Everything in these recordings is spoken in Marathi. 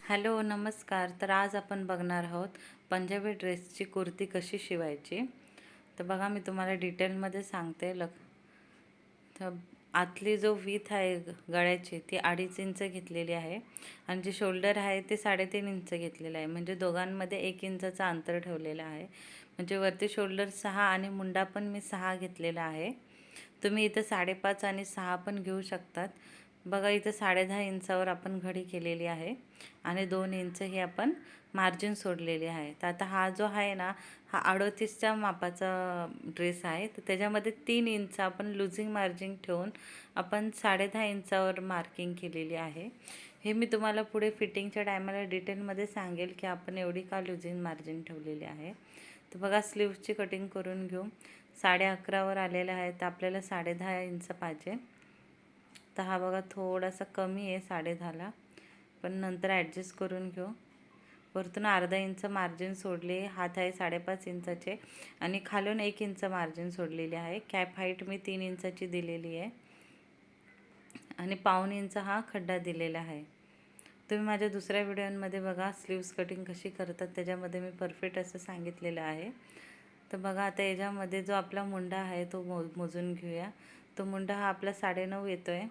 हॅलो नमस्कार. तर आज आपण बघणार आहोत पंजाबी ड्रेसची कुर्ती कशी शिवायची. तर बघा मी तुम्हाला डिटेलमध्ये सांगते. तर आतली जो वीथ आहे गळ्याची ती 2.5 इंच घेतलेली आहे आणि जे शोल्डर आहे ते 3.5 इंच घेतलेलं आहे. म्हणजे दोघांमध्ये 1 इंचाचं अंतर ठेवलेलं आहे. म्हणजे वरती शोल्डर 6 आणि मुंडा पण मी 6 घेतलेला आहे. तुम्ही इथं 5.5 आणि 6 पण घेऊ शकतात. बघा इथं 10.5 इंचावर आपण घडी केलेली आहे आणि 2 इंच हे आपण मार्जिन सोडलेली आहे. तर आता हा जो आहे ना, हा 38च्या मापाचा ड्रेस आहे. तर त्याच्यामध्ये 3 इंच आपण लुझिंग मार्जिन ठेवून आपण 10.5 इंचावर मार्किंग केलेली आहे. हे मी तुम्हाला पुढे फिटिंगच्या टायमाला डिटेलमध्ये सांगेल की आपण एवढी का लुझिंग मार्जिन ठेवलेली आहे. तर बघा स्लीव्सची कटिंग करून घेऊ. 11.5वर आलेलं आहे, तर आपल्याला 10.5 इंच पाहिजे. तर हा बघा थोडासा कमी आहे 10.5ला, पण नंतर ॲडजस्ट करून घेऊ. वरतून अर्धा इंच मार्जिन सोडले. हात आहे 5.5 इंचाचे आणि खालून 1 इंच मार्जिन सोडलेले आहे. कॅप हाईट मी 3 इंचाची दिलेली आहे आणि पाऊण इंच हा खड्डा दिलेला आहे. तुम्ही माझ्या दुसऱ्या व्हिडिओमध्ये बघा स्लीव्स कटिंग कशी करतात, त्याच्यामध्ये मी परफेक्ट असं सांगितलेलं आहे. तर बघा आता याच्यामध्ये जो आपला मुंडा आहे तो मोजून घेऊया. तो मुंडा हा आपला 9.5 येतो आहे.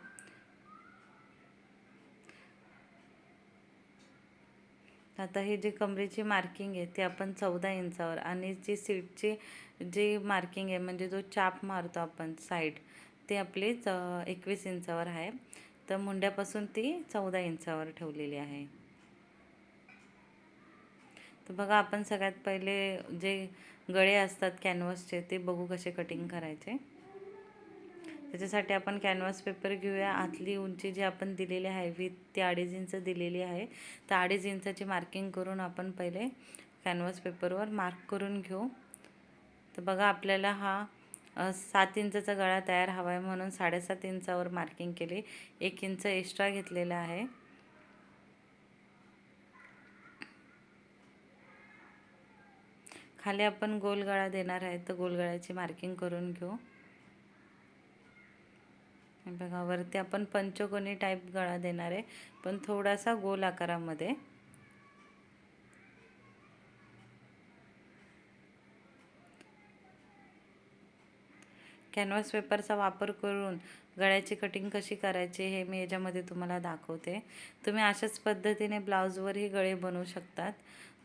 आता हे जे कमरेची मार्किंग आहे ते आपण 14 इंचावर आणि जी सीटची जी मार्किंग आहे म्हणजे जो चाप मारतो आपण साईड, ते आपली 21 इंचावर आहे. तर मुंड्यापासून ती 14 इंचावर ठेवलेली आहे. तर बघा आपण सगळ्यात पहिले जे गळे असतात कॅनव्हासचे ते बघू कसे कटिंग करायचे. त्याच्यासाठी आपण कॅनव्हास पेपर घेऊया. आतली उंची जी आपण दिलेली आहे विथ ती 2.5 इंच दिलेली आहे. तर 2.5 इंचाची मार्किंग करून आपण पहिले कॅनव्हास पेपरवर मार्क करून घेऊ. तर बघा आपल्याला हा 7 इंचाचा गळा तयार हवा आहे म्हणून 7.5 इंचावर मार्किंग केली. 1 इंच एक्स्ट्रा घेतलेला आहे. खाली आपण गोल गळा देणार आहे, तर गोल गळ्याची मार्किंग करून घेऊ. बघा वरती आपण पंचकोनी टाईप गळा देणार आहे, पण थोडासा गोल आकारामध्ये. कॅनव्हास पेपरचा वापर करून गळ्याची कटिंग कशी करायची हे मी याच्यामध्ये तुम्हाला दाखवते. तुम्ही अशाच पद्धतीने ब्लाऊजवरही गळे बनवू शकतात.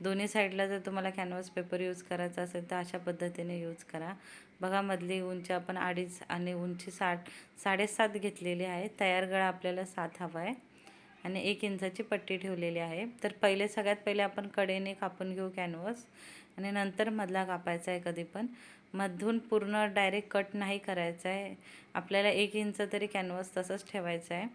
दोन्ही साईडला जर तुम्हाला कॅनव्हास पेपर यूज करायचा असेल तर अशा पद्धतीने यूज करा. बघा मधली उंची आपण 2.5 आणि उंची 7.5 घेतलेली आहे. तयार गळा आपल्याला 7 हवा आहे आणि 1 इंचाची पट्टी ठेवलेली आहे. तर सगळ्यात पहिले आपण कडेने कापून घेऊ कॅनव्हास आणि नंतर मधला कापायचा आहे. कधी पण मधून पूर्ण डायरेक्ट कट नाही करायचं आहे. आपल्याला 1 इंच तरी कॅनव्हास तसंच ठेवायचं आहे.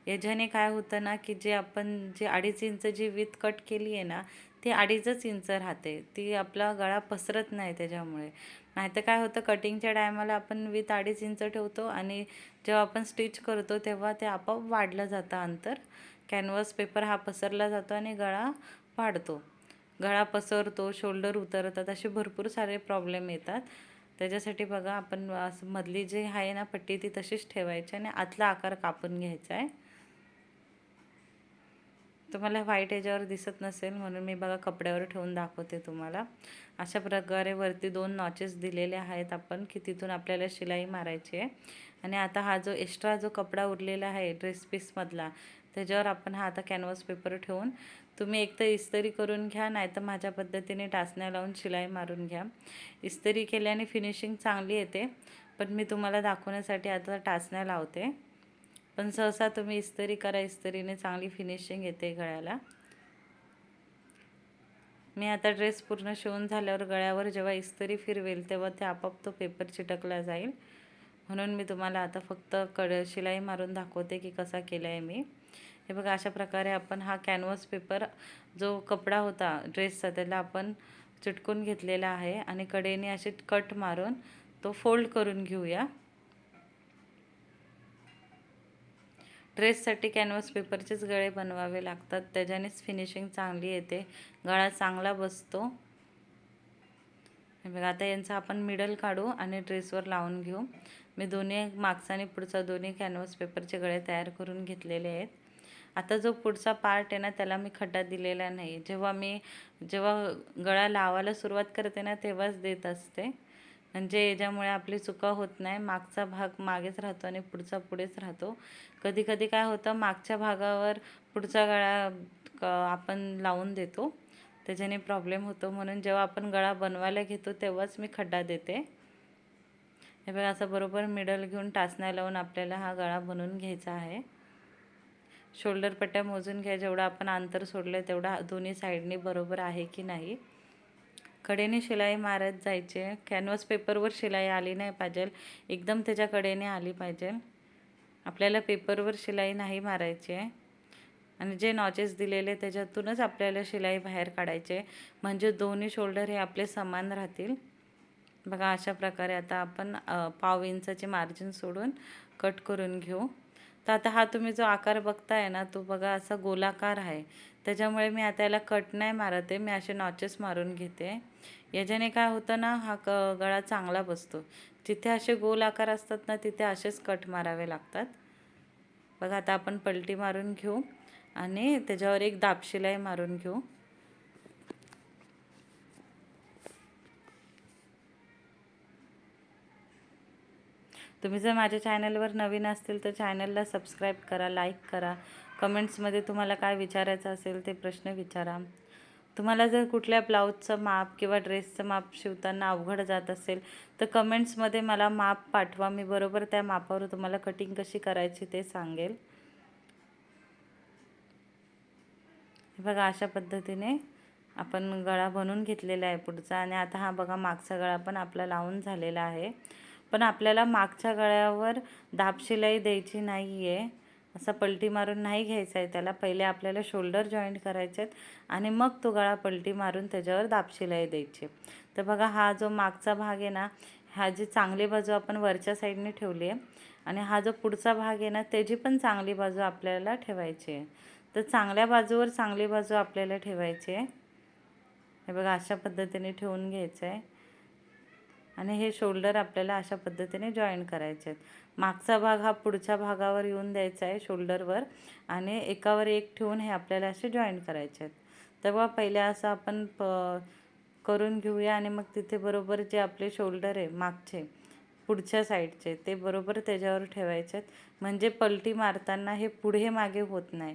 याच्याने काय होतं ना की जे आपण 2.5 इंच जी विथ कट केली आहे ना, ती 2.5च इंच राहते. ती आपला गळा पसरत नाही त्याच्यामुळे. नाहीतर काय होतं कटिंगच्या टायमाला आपण विथ 2.5 इंच ठेवतो आणि जेव्हा आपण स्टिच करतो तेव्हा ते आपोआप वाढलं जातं अंतर. कॅनव्हास पेपर हा पसरला जातो आणि गळा वाढतो. गळा पसरतो, शोल्डर उतरतात, असे भरपूर सारे प्रॉब्लेम येतात. त्याच्यासाठी बघा आपण असं मधली जी आहे ना पट्टी ती तशीच ठेवायची आणि आतला आकार कापून घ्यायचा आहे. तुम्हाला व्हाईट याच्यावर दिसत नसेल म्हणून मी बघा कपड्यावर ठेवून दाखवते तुम्हाला. अशा प्रकारे वरती 2 नॉचेस दिलेले आहेत आपण की तिथून आपल्याला शिलाई मारायची आहे. आणि आता हा जो एक्स्ट्रा जो कपडा उरलेला आहे ड्रेस पीसमधला, त्याच्यावर आपण हा आता कॅनव्हास पेपर ठेवून तुम्ही एक तर इस्त्री करून घ्या, नाहीतर माझ्या पद्धतीने टाचण्या लावून शिलाई मारून घ्या. इस्त्री केल्याने फिनिशिंग चांगली येते, पण मी तुम्हाला दाखवण्यासाठी आता टाचण्या लावते. पण सहसा तुम्ही इस्त्री करा, इस्त्रीने चांगली फिनिशिंग येते गळ्याला. मी आता ड्रेस पूर्ण शिवून झाल्यावर गळ्यावर जेव्हा इस्त्री फिरवेल तेव्हा ते आपोआप तो पेपर चिटकला जाईल. म्हणून मी तुम्हाला आता फक्त शिलाई मारून दाखवते की कसा केला आहे मी. हे बघा अशा प्रकारे आपण हा कॅनव्हास पेपर जो कपडा होता ड्रेसचा त्याला आपण चिटकून घेतलेला आहे आणि कडेने असे कट मारून तो फोल्ड करून घेऊया. ड्रेससाठी कॅनव्हास पेपरचेच गळे बनवावे लागतात, त्याच्यानेच फिनिशिंग चांगली येते, गळा चांगला बसतो. हे बघा आता यांचा आपण मिडल काढू आणि ड्रेसवर लावून घेऊ. मी दोन्ही मागचा आणि पुढचा दोन्ही कॅनव्हास पेपरचे गळे तयार करून घेतलेले आहेत. आता जो पुढचा पार्ट आहे ना त्याला मी खड्डा दिलेला नाही. जेव्हा गळा लावायला सुरुवात करते ना तेव्हाच देत असते, म्हणजे याच्यामुळे आपली चुका होत नाही. मागचा भाग मागेच राहतो आणि पुढचा पुढेच राहतो. कधी कधी काय होतं, मागच्या भागावर पुढचा गळा आपण लावून देतो, त्याच्याने प्रॉब्लेम होतो. म्हणून जेव्हा आपण गळा बनवायला घेतो तेव्हाच मी खड्डा देते. हे बघा, असं बरोबर मिडल घेऊन टाचण्या लावून आपल्याला हा गळा बनवून घ्यायचा आहे. शोल्डर पट्ट्या मोजून घ्या, जेवढं आपण अंतर सोडलं तेवढा दोन्ही साईडनी बरोबर आहे की नाही. कडेने शिलाई मारत जायचे. कॅनव्हास पेपरवर शिलाई आली नाही पाहिजे, एकदम त्याच्या कडेने आली पाहिजे. आपल्याला पेपरवर शिलाई नाही मारायची आहे. आणि जे नॉचेस दिलेले त्याच्यातूनच आपल्याला शिलाई बाहेर काढायचे, म्हणजे दोन्ही शोल्डर हे आपले समान राहतील. बघा, अशा प्रकारे आता आपण पाव इंचाचे मार्जिन सोडून कट करून घेऊ. तर आता हा तुम्ही जो आकार बघताय ना तो बघा असा गोलाकार आहे, त्याच्यामुळे मी आता याला कट नाही मारत आहे, मी असे नॉचेस मारून घेते. याच्याने काय होतं ना, हा गळा चांगला बसतो. जिथे असे गोल आकार असतात ना तिथे असेच कट मारावे लागतात. बघा, आता आपण पलटी मारून घेऊ आणि त्याच्यावर एक दाबशिलाई मारून घेऊ. तुम्ही जर माझ्या चॅनलवर नवीन असतील तर चॅनलला सबस्क्राईब करा, लाईक करा. कमेंट्समध्ये तुम्हाला काय विचारायचं असेल ते प्रश्न विचारा. तुम्हाला जर कुठल्या ब्लाऊजचं माप किंवा ड्रेसचं माप शिवताना अवघड जात असेल तर कमेंट्समध्ये मला माप पाठवा, मी बरोबर त्या मापावर तुम्हाला कटिंग कशी करायची ते सांगेल. बघा, अशा पद्धतीने आपण गळा बनवून घेतलेला आहे पुढचा. आणि आता हा बघा, मागचा गळा पण आपला लावून झालेला आहे. पण आपल्याला मागच्या गळ्यावर दाबशिलाई द्यायची नाही आहे, असा पलटी मारून नाही घ्यायचा आहे त्याला. पहिले आपल्याला शोल्डर जॉईंट करायचे आहेत आणि मग तो गळा पलटी मारून त्याच्यावर दाबशिलाई द्यायची. तर बघा, हा जो मागचा भाग आहे ना, हा जी चांगली बाजू आपण वरच्या साईडने ठेवली आहे आणि हा जो पुढचा भाग आहे ना त्याची पण चांगली बाजू आपल्याला ठेवायची आहे. तर चांगल्या बाजूवर चांगली बाजू आपल्याला ठेवायची आहे. हे बघा, अशा पद्धतीने ठेवून घ्यायचं आहे आणि हे शोल्डर आपल्याला अशा पद्धतीने जॉईन करायचे आहेत. मागचा भाग हा पुढच्या भागावर येऊन द्यायचा आहे शोल्डरवर आणि एकावर एक ठेवून हे आपल्याला असे जॉईन करायचे आहेत. तेव्हा पहिले असं आपण करून घेऊया आणि मग तिथे बरोबर जे आपले शोल्डर आहे मागचे पुढच्या साईडचे ते बरोबर त्याच्यावर ठेवायचे आहेत, म्हणजे पलटी मारताना हे पुढे मागे होत नाही.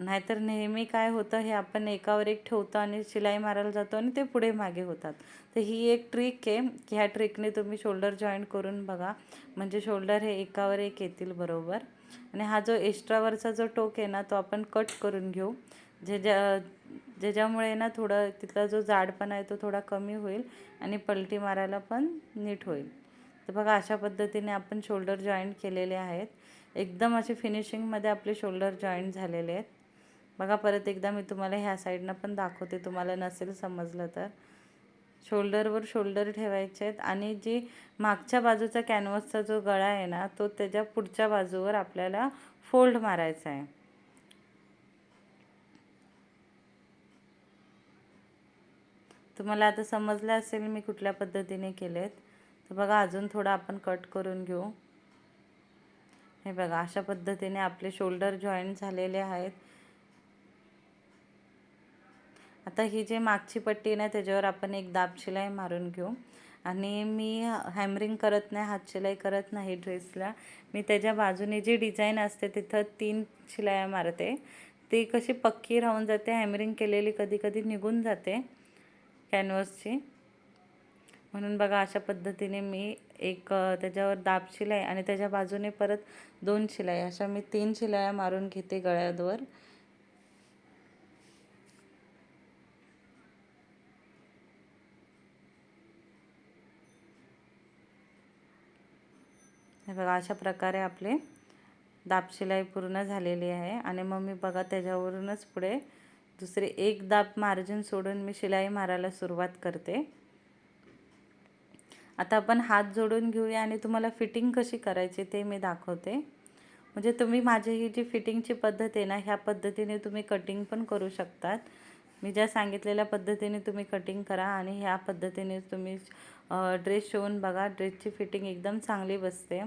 नाहीतर नेहमी काय होतं, हे आपण एकावर एक ठेवतो आणि शिलाई मारायला जातो आणि ते पुढे मागे होतात. तर ही एक ट्रिक आहे की ह्या ट्रिकने तुम्ही शोल्डर जॉईंट करून बघा, म्हणजे शोल्डर हे एकावर एक येतील बरोबर. आणि हा जो एक्स्ट्रावरचा जो टोक आहे ना तो आपण कट करून घेऊ, ज्याच्यामुळे ना थोडं तिथला जो जाडपणा आहे तो थोडा कमी होईल आणि पलटी मारायला पण नीट होईल. तर बघा, अशा पद्धतीने आपण शोल्डर जॉईंट केलेले आहेत. एकदम असे फिनिशिंगमध्ये आपले शोल्डर जॉईंट झालेले आहेत. बघा, परत एकदा मी तुम्हाला ह्या साईडनं पण दाखवते, तुम्हाला नसेल समजलं तर. शोल्डरवर शोल्डर ठेवायचे आहेत आणि जी मागच्या बाजूचा कॅनव्हासचा जो गळा आहे ना तो त्याच्या पुढच्या बाजूवर आपल्याला फोल्ड मारायचा आहे. तुम्हाला आता समजलं असेल मी कुठल्या पद्धतीने केलेत. तर बघा, अजून थोडं आपण कट करून घेऊ. हे बघा, अशा पद्धतीने आपले शोल्डर जॉईंट झालेले आहेत. आता ही जी मागची पट्टी ना त्याच्यावर आपण एक दाबशिलाई मारून घेऊ. आणि मी हॅमरिंग करत नाही, हातशिलाई करत नाही ड्रेसला. मी त्याच्या बाजूने जी डिझाईन असते तिथं 3 शिलाया मारते. ती कशी पक्की राहून जाते, हॅमरिंग केलेली कधी कधी निघून जाते कॅनव्हासची. म्हणून बघा, अशा पद्धतीने मी एक त्याच्यावर दाबशिलाई आणि त्याच्या बाजूने परत 2 शिलाई, अशा मी 3 शिलाया मारून घेते गळ्यावर. हे बघा, अशा प्रकारे आपले दाबशिलाई पूर्ण झालेली आहे. आणि मग मी बघा त्याच्यावरूनच पुढे दुसरे एक दाब मार्जिन सोडून मी शिलाई मारायला सुरुवात करते. आता आपण हात जोडून घेऊया आणि तुम्हाला फिटिंग कशी करायची ते मी दाखवते. म्हणजे तुम्ही माझी ही जी फिटिंगची पद्धत आहे ना ह्या पद्धतीने तुम्ही कटिंग पण करू शकतात. मी ज्या सांगितलेल्या पद्धतीने तुम्ही कटिंग करा आणि ह्या पद्धतीने तुम्ही ड्रेस शिवून बघा, ड्रेसची फिटिंग एकदम चांगली बसते.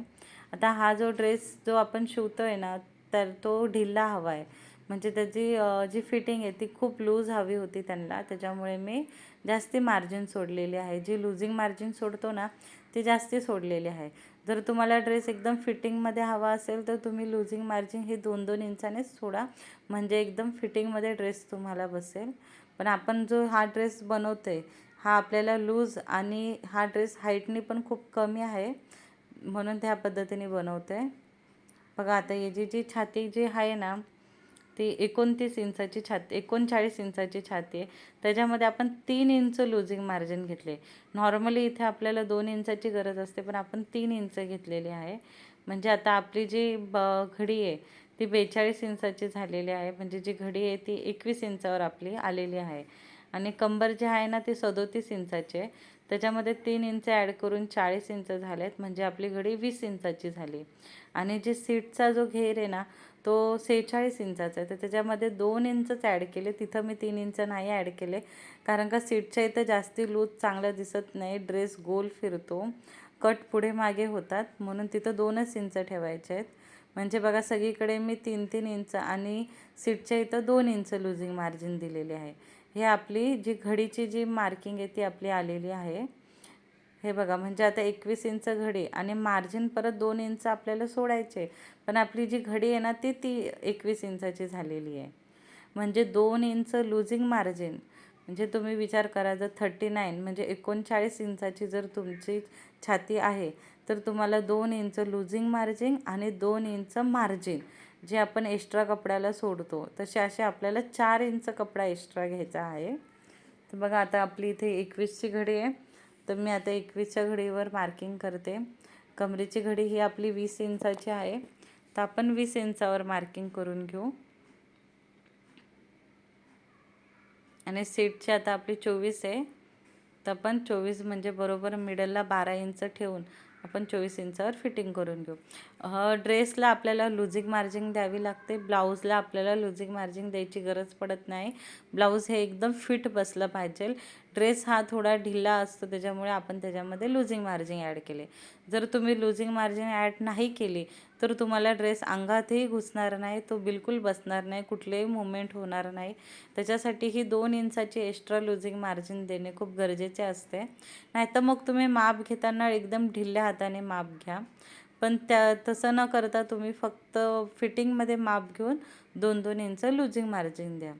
आता हा जो ड्रेस जो आपण शिवतो आहे ना तर तो ढिला हवा आहे. म्हणजे त्याची जी फिटिंग आहे ती खूप लूज हवी होती त्यांना, त्याच्यामुळे मी जास्ती मार्जिन सोडलेली आहे. जी लूजिंग मार्जिन सोडतो ना ती जास्ती सोडलेली आहे. जर तुम्हाला ड्रेस एकदम फिटिंगमध्ये हवा असेल तर तुम्ही लूजिंग मार्जिन ही 2-2 इंचानेच सोडा, म्हणजे एकदम फिटिंगमध्ये ड्रेस तुम्हाला बसेल. पण आपण जो हा ड्रेस बनवतो आहे हा आपल्याला लूज आणि हा ड्रेस हाईटनी पण खूप कमी आहे, म्हणून त्या पद्धतीने बनवते. बघा आता याची जी छाती जी आहे ना ती 29 इंचाची छाती, 39 इंचाची छाती आहे. त्याच्यामध्ये आपण 3 इंच लूजिंग मार्जिन घेतले. नॉर्मली इथे आपल्याला 2 इंचाची गरज असते, पण आपण 3 इंच घेतलेली आहे. म्हणजे आता आपली जी घडी आहे ती 42 इंचाची झालेली आहे. म्हणजे जी घडी आहे ती 21 इंचावर आपली आलेली आहे. आणि कंबर जी आहे ना ती 37 इंचाची आहे. त्याच्यामध्ये 3 इंच ॲड करून 40 इंच झालेत, म्हणजे आपली घडी 20 इंचाची झाली. आणि जे सीटचा जो घेर आहे ना तो 46 इंचाचा आहे. तर त्याच्यामध्ये 2 इंचच ॲड केले, तिथं मी 3 इंच नाही ॲड केले, कारण का सीटच्या इथं जास्ती लूज चांगलं दिसत नाही, ड्रेस गोल फिरतो, कट पुढे मागे होतात, म्हणून तिथं 2च इंच ठेवायचे आहेत. म्हणजे बघा सगळीकडे मी 3-3 इंच आणि सीटच्या इथं 2 इंच लूजिंग मार्जिन दिलेले आहे. हे आपली जी घडीची जी मार्किंग आहे ती आपली आलेली आहे. हे बघा, म्हणजे आता 21 इंच घडी आणि मार्जिन परत 2 इंच आपल्याला सोडायचे, पण आपली जी घडी आहे ना ती 21 इंचाची झालेली आहे. म्हणजे 2 इंच लूजिंग मार्जिन, म्हणजे तुम्ही विचार करा, जर 39 म्हणजे 39 इंचाची जर तुमची छाती आहे तर तुम्हाला 2 इंच लूजिंग मार्जिन आणि 2 इंच मार्जिन जे आपण एक्स्ट्रा कपड्याला सोडतो तसे असे आपल्याला 4 इंच कपडा एक्स्ट्रा घ्यायचा आहे. तर बघा आता आपली इथे 21ची घडी आहे, तर मी आता 21च्या घडीवर मार्किंग करते. कमरेची घडी ही आपली 20 इंचाची आहे, तर आपण 20 इंचावर मार्किंग करून घेऊ. आणि सीटची आता आपली 24 आहे, तर आपण 24 म्हणजे बरोबर मिडलला 12 इंच ठेवून आपण 24 इंचावर फिटिंग करून घेऊ. ड्रेसला आपल्याला लूजिंग मार्जिन द्यावी लागते, ब्लाऊजला आपल्याला लूजिंग मार्जिन द्यायची गरज पडत नाही. ब्लाऊज हे एकदम फिट बसलं पाहिजे. ड्रेस हा थोडा ढिला असतो, त्याच्यामुळे आपण त्याच्यामध्ये लूजिंग मार्जिन ॲड केले. जर तुम्ही लूजिंग मार्जिन ॲड नाही केली तर तुम्हाला ड्रेस अंगातही घुसणार नाही, तो बिलकुल बसणार नाही, कुठलेही मुवमेंट होणार नाही. त्याच्यासाठी ही 2 इंचाची एक्स्ट्रा लूजिंग मार्जिन देणे खूप गरजेचे असते. नाहीतर मग तुम्ही माप घेताना एकदम ढिल्या हाताने माप घ्या, पण तसं न करता तुम्ही फक्त फिटिंगमध्ये माप घेऊन 2-2 इंच लूजिंग मार्जिन द्या.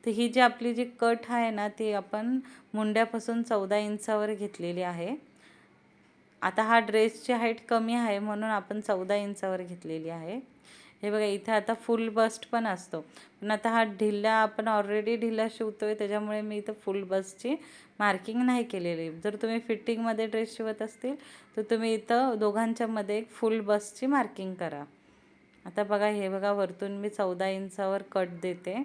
तर ही जी आपली जी कट आहे ना ती आपण मुंड्यापासून 14 इंचावर घेतलेली आहे. आता हा ड्रेसची हाईट कमी आहे म्हणून आपण 14 इंचावर घेतलेली आहे. हे बघा इथे आता फुल बस्ट पण असतो, पण आता हा ढिला आपण ऑलरेडी ढिला शिवतोय, त्याच्यामुळे मी इथं फुल बस्टची मार्किंग नाही केलेली. जर तुम्ही फिटिंगमध्ये ड्रेस शिवत असतील तर तुम्ही इथं दोघांच्या मध्ये एक फुल बस्टची मार्किंग करा. आता बघा हे बघा वरतून मी 14 इंचावर कट देते.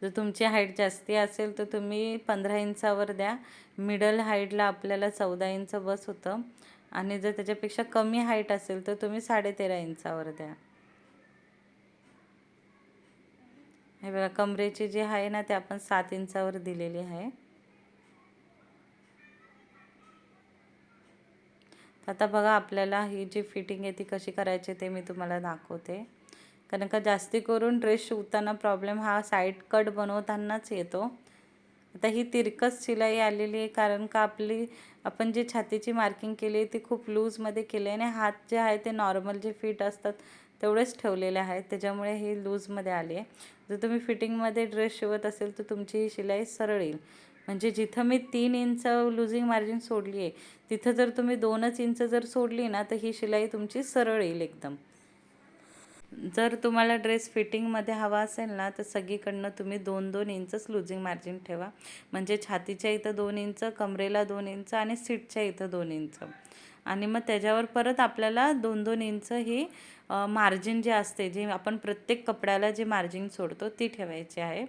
जर तुमची हाईट जास्ती असेल तर तुम्ही 15 इंचावर द्या. मिडल हाईटला आपल्याला 14 इंच बस होतं, आणि जर त्याच्यापेक्षा कमी हाईट असेल तर तुम्ही 13.5 इंचावर द्या. हे बघा कमरेची जी आहे ना ते आपण 7 इंचावर दिलेली आहे. आता बघा आपल्याला ही जी फिटिंग आहे ती कशी करायची ते मी तुम्हाला दाखवते. कारण का जास्ती करून ड्रेस शिवताना प्रॉब्लेम हा साईड कट बनवतानाच येतो. आता ही तिरकस शिलाई आलेली आहे, कारण का आपण जी छातीची मार्किंग केली आहे ती खूप लूजमध्ये केली आहे, आणि हात जे आहे ते नॉर्मल जे फिट असतात तेवढेच ठेवलेले आहेत, त्याच्यामुळे ही लूजमध्ये आली आहे. जर तुम्ही फिटिंगमध्ये ड्रेस शिवत असेल तर तुमची ही शिलाई सरळ येईल. म्हणजे जिथं मी 3 इंच लूजिंग मार्जिन सोडली आहे तिथं जर तुम्ही 2च इंच जर सोडली ना तर ही शिलाई तुमची सरळ येईल एकदम. जर तुम्हाला ड्रेस फिटिंगमध्ये हवा असेल ना तर सगळीकडनं तुम्ही 2-2 इंचच लूजिंग मार्जिन ठेवा. म्हणजे छातीच्या इथं 2 इंच, कमरेला 2 इंच आणि सीटच्या इथं 2 इंच, आणि मग त्याच्यावर परत आपल्याला 2-2 इंच ही मार्जिन जे असते, जे आपण प्रत्येक कपड्याला जे मार्जिन सोडतो ती ठेवायची आहे.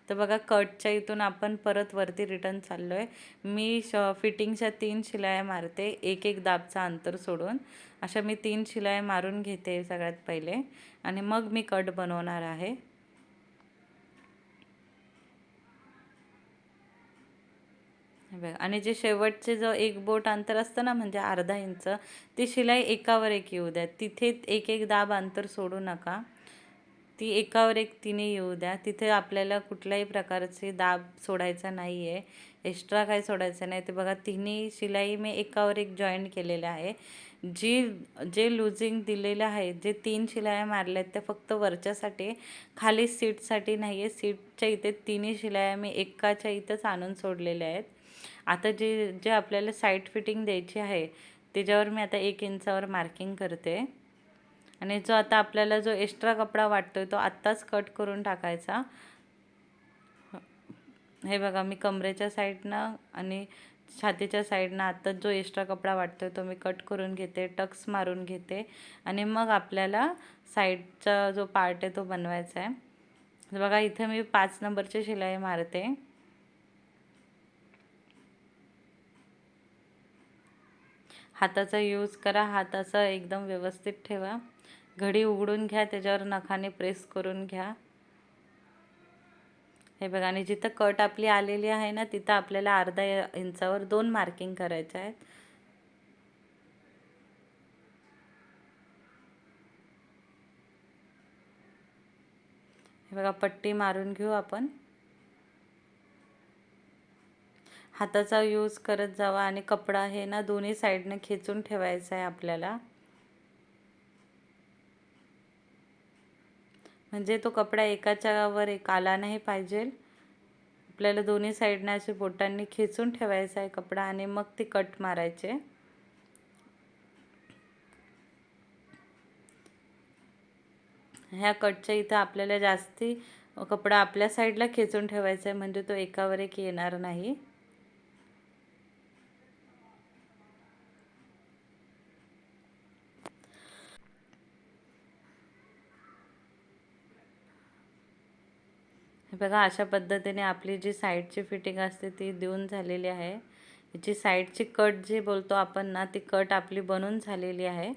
तर बघा कटच्या इथून आपण परत वरती रिटर्न चाललो आहे. मी फिटिंगच्या 3 शिलाया मारते, एक दाबचा अंतर सोडून. अशा मी 3 शिलाया मारून घेते सगळ्यात पहिले, आणि मग मी कट बनवणार आहे. हे बघा, आणि जे शेवटचे जो एक बोट अंतर असतं ना, म्हणजे अर्धा इंच, ती शिलाई एकावर एक येऊ द्या. तिथे एक एक दाब अंतर सोडू नका. ती एकावर एक तिने येऊ द्या. तिथे आपल्याला कुठल्याही प्रकारचे दाब सोडायचा नाही आहे, एक्स्ट्रा काही सोडायचं नाही. ते बघा, तिन्ही शिलाई मी एकावर एक जॉईंट केलेल्या आहे. जे लुझिंग दिलेलं आहे, जे 3 शिलाया मारल्या आहेत, त्या फक्त वरच्यासाठी, खाली सीटसाठी नाही आहे. सीटच्या इथे तिन्ही शिलाया मी एकाच्या इथंच आणून सोडलेल्या आहेत. आता जे जे आपल्याला साईड फिटिंग द्यायची आहे, त्याच्यावर मी आता 1 इंचावर मार्किंग करते. आणि जो आता आपल्याला जो एक्स्ट्रा कपडा वाटतोय तो आत्ताच कट करून टाकायचा. हे बघा, मी कमरेच्या साईडनं आणि छातीच्या साईडनं आत्ताच जो एक्स्ट्रा कपडा वाटतोय तो मी कट करून घेते, टक्स मारून घेते, आणि मग आपल्याला साईडचा जो पार्ट आहे तो बनवायचा आहे. बघा, इथं मी 5 नंबरची शिलाई मारते. हाताचा यूज करा, हात असं एकदम व्यवस्थित ठेवा. घडी उघडून घ्या, त्याच्यावर नखाने प्रेस करून घ्या. हे बघा, आणि जिथं कट आपली आलेली आहे ना, तिथं आपल्याला अर्धा इंचावर 2 मार्किंग करायचे आहेत. हे बघा, पट्टी मारून घेऊ आपण. हाताचा यूज करत जावा, आणि कपडा हे ना दोन्ही साईडने खेचून ठेवायचा आहे आपल्याला, म्हणजे तो कपडा एकाच्या वर एक आला नाही पाहिजे. आपल्याला दोन्ही साईडने असे बोटांनी खेचून ठेवायचा आहे कपडा, आणि मग ती कट मारायचे. ह्या कटच्या इथं आपल्याला जास्ती कपडा आपल्या साईडला खेचून ठेवायचा आहे, म्हणजे तो एकावर एक येणार नाही. हे बघा, अशा पद्धतीने आपली जी साईडची फिटिंग असते ती देऊन झालेली आहे. जी साईडची कट जी बोलतो आपण ना, ती कट आपली बनून झालेली आहे.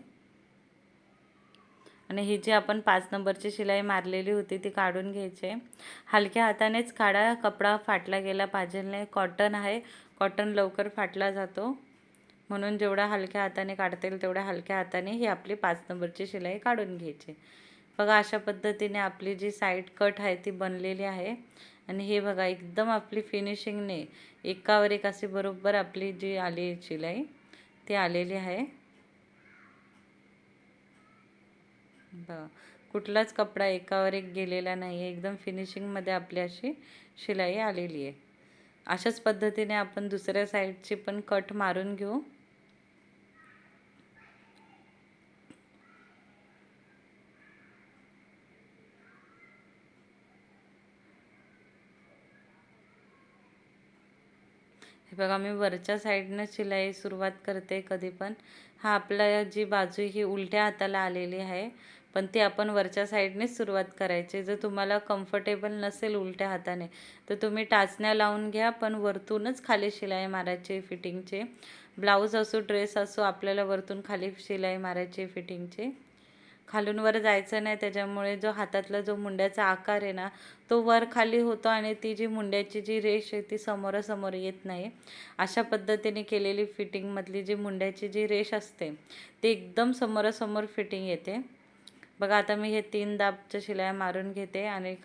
आणि ही जी आपण 5 नंबरची शिलाई मारलेली होती ती काढून घ्यायची. हलक्या हातानेच काढा, कपडा फाटला गेला पाहिजे नाही. कॉटन आहे, कॉटन लवकर फाटला जातो, म्हणून जेवढा हलक्या हाताने काढता येईल तेवढ्या हलक्या हाताने ही आपली 5 नंबरची शिलाई काढून घ्यायची. बघा, अशा पद्धतीने आपली जी साईड कट आहे ती बनलेली आहे. आणि हे बघा, एकदम आपली फिनिशिंगने एकावर एक अशी बरोबर आपली जी आली शिलाई ती आलेली आहे. बघा, कुठलाच कपडा एकावर एक गेलेला नाही आहे. एकदम फिनिशिंगमध्ये आपली अशी शिलाई आलेली आहे. अशाच पद्धतीने आपण दुसऱ्या साईडची पण कट मारून घेऊ. हे बघा, मी वरच्या साईडनं शिलाई सुरुवात करते कधी पण. हा आपला जी बाजू ही उलट्या हाताला आलेली आहे, पण ती आपण वरच्या साईडनेच सुरुवात करायची. जर तुम्हाला कम्फर्टेबल नसेल उलट्या हाताने तर तुम्ही टाचण्या लावून घ्या, पण वरतूनच खाली शिलाई मारायची फिटिंगचे. ब्लाऊज असो, ड्रेस असो, आपल्याला वरतून खाली शिलाई मारायची फिटिंगचे. खालून वर जायचं नाही, त्याच्यामुळे जो हातातला जो मुंड्याचा आकार आहे ना तो वर खाली होतो, आणि ती जी मुंड्याची जी रेष आहे ती समोरासमोर येत नाही. अशा पद्धतीने केलेली फिटिंगमधली जी मुंड्याची जी रेष असते ती एकदम समोरासमोर फिटिंग येते. बघा, आता मी हे 3 दाबच्या शिलाई मारून घेते, आणि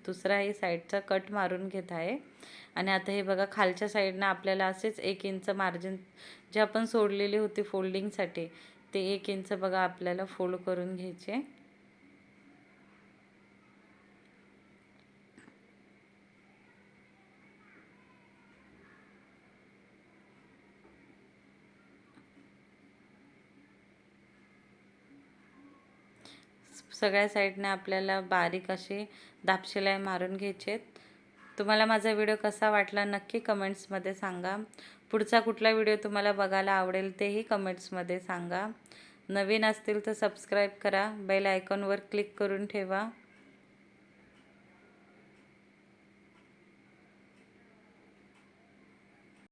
दुसराही साईडचा कट मारून घेत आहे. आणि आता हे बघा, खालच्या साईडनं आपल्याला असेच 1 इंच मार्जिन जी आपण सोडलेली होती फोल्डिंगसाठी, ते 1 इंच बघा आपल्याला फोल्ड करून घ्यायचे. सगळ्या साईडने आपल्याला बारीक अशी दाबशिलाई मारून घ्यायची आहेत. तुम्हाला माझा व्हिडिओ कसा वाटला नक्की कमेंट्समध्ये सांगा. पुढचा कुठला व्हिडिओ तुम्हाला बघायला आवडेल तेही कमेंट्समध्ये सांगा. नवीन असतील तर सबस्क्राईब करा, बेल आयकॉनवर क्लिक करून ठेवा.